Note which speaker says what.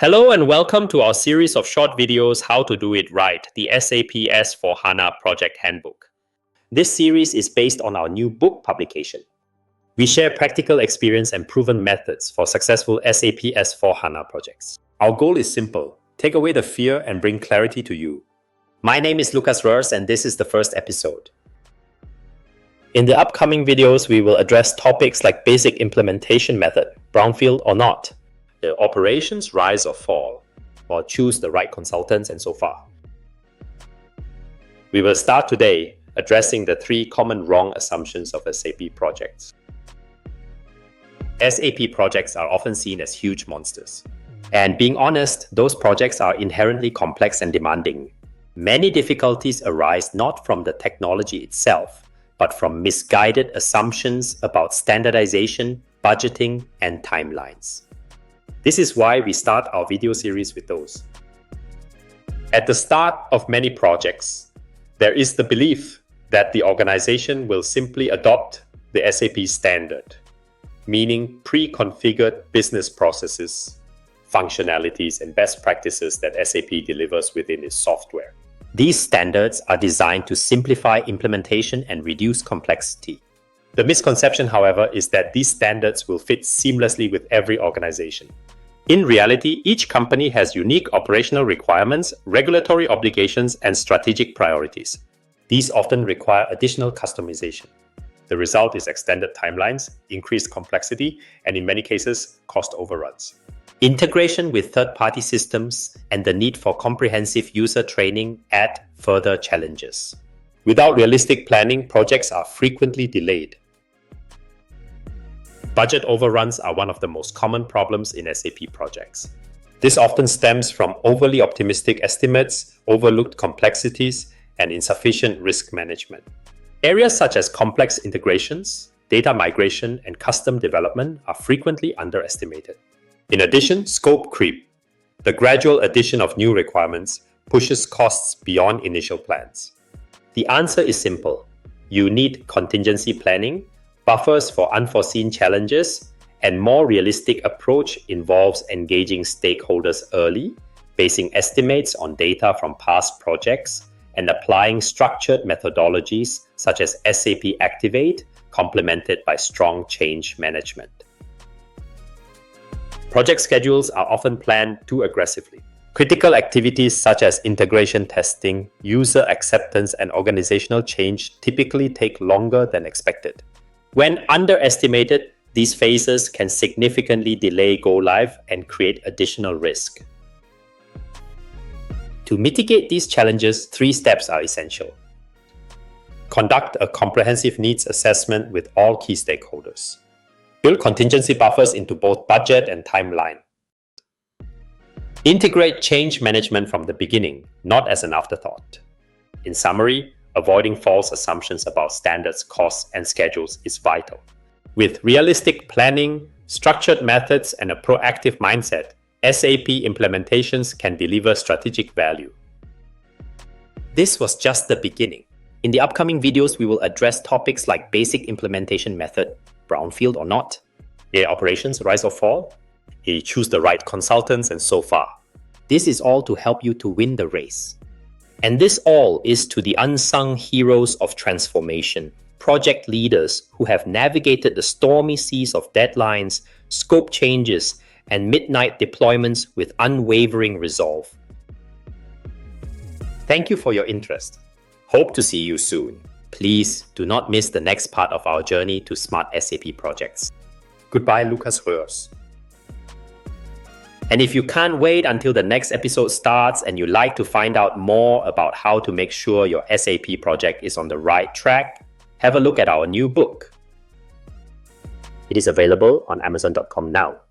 Speaker 1: Hello and welcome to our series of short videos, How to Do It Right, the SAP S for HANA Project Handbook. This series is based on our new book publication. We share practical experience and proven methods for successful SAP S for HANA projects. Our goal is simple: take away the fear and bring clarity to you. My name is Lucas Rörs and this is the first episode. In the upcoming videos, we will address topics like basic implementation method, brownfield or not, the operations rise or fall, or choose the right consultants and so far. We will start today addressing the 3 common wrong assumptions of SAP projects. SAP projects are often seen as huge monsters. And being honest, those projects are inherently complex and demanding. Many difficulties arise not from the technology itself, but from misguided assumptions about standardization, budgeting, and timelines. This is why we start our video series with those. At the start of many projects, there is the belief that the organization will simply adopt the SAP standard, meaning pre-configured business processes, functionalities, and best practices that SAP delivers within its software. These standards are designed to simplify implementation and reduce complexity. The misconception, however, is that these standards will fit seamlessly with every organization. In reality, each company has unique operational requirements, regulatory obligations, and strategic priorities. These often require additional customization. The result is extended timelines, increased complexity, and in many cases, cost overruns. Integration with third-party systems and the need for comprehensive user training add further challenges. Without realistic planning, projects are frequently delayed. Budget overruns are one of the most common problems in SAP projects. This often stems from overly optimistic estimates, overlooked complexities, and insufficient risk management. Areas such as complex integrations, data migration, and custom development are frequently underestimated. In addition, scope creep, the gradual addition of new requirements, pushes costs beyond initial plans. The answer is simple. You need contingency planning, buffers for unforeseen challenges, and more realistic approach involves engaging stakeholders early, basing estimates on data from past projects, and applying structured methodologies such as SAP Activate, complemented by strong change management. Project schedules are often planned too aggressively. Critical activities such as integration testing, user acceptance, and organizational change typically take longer than expected. When underestimated, these phases can significantly delay go-live and create additional risk. To mitigate these challenges, 3 steps are essential. Conduct a comprehensive needs assessment with all key stakeholders. Build contingency buffers into both budget and timeline. Integrate change management from the beginning, not as an afterthought. In summary, avoiding false assumptions about standards, costs, and schedules is vital. With realistic planning, structured methods, and a proactive mindset, SAP implementations can deliver strategic value. This was just the beginning. In the upcoming videos, we will address topics like basic implementation method, brownfield or not, operations rise or fall, choose the right consultants, and so far. This is all to help you to win the race. And this all is to the unsung heroes of transformation, project leaders who have navigated the stormy seas of deadlines, scope changes, and midnight deployments with unwavering resolve. Thank you for your interest. Hope to see you soon. Please do not miss the next part of our journey to smart SAP projects. Goodbye, Lucas Rörs. And if you can't wait until the next episode starts and you'd like to find out more about how to make sure your SAP project is on the right track, have a look at our new book. It is available on Amazon.com now.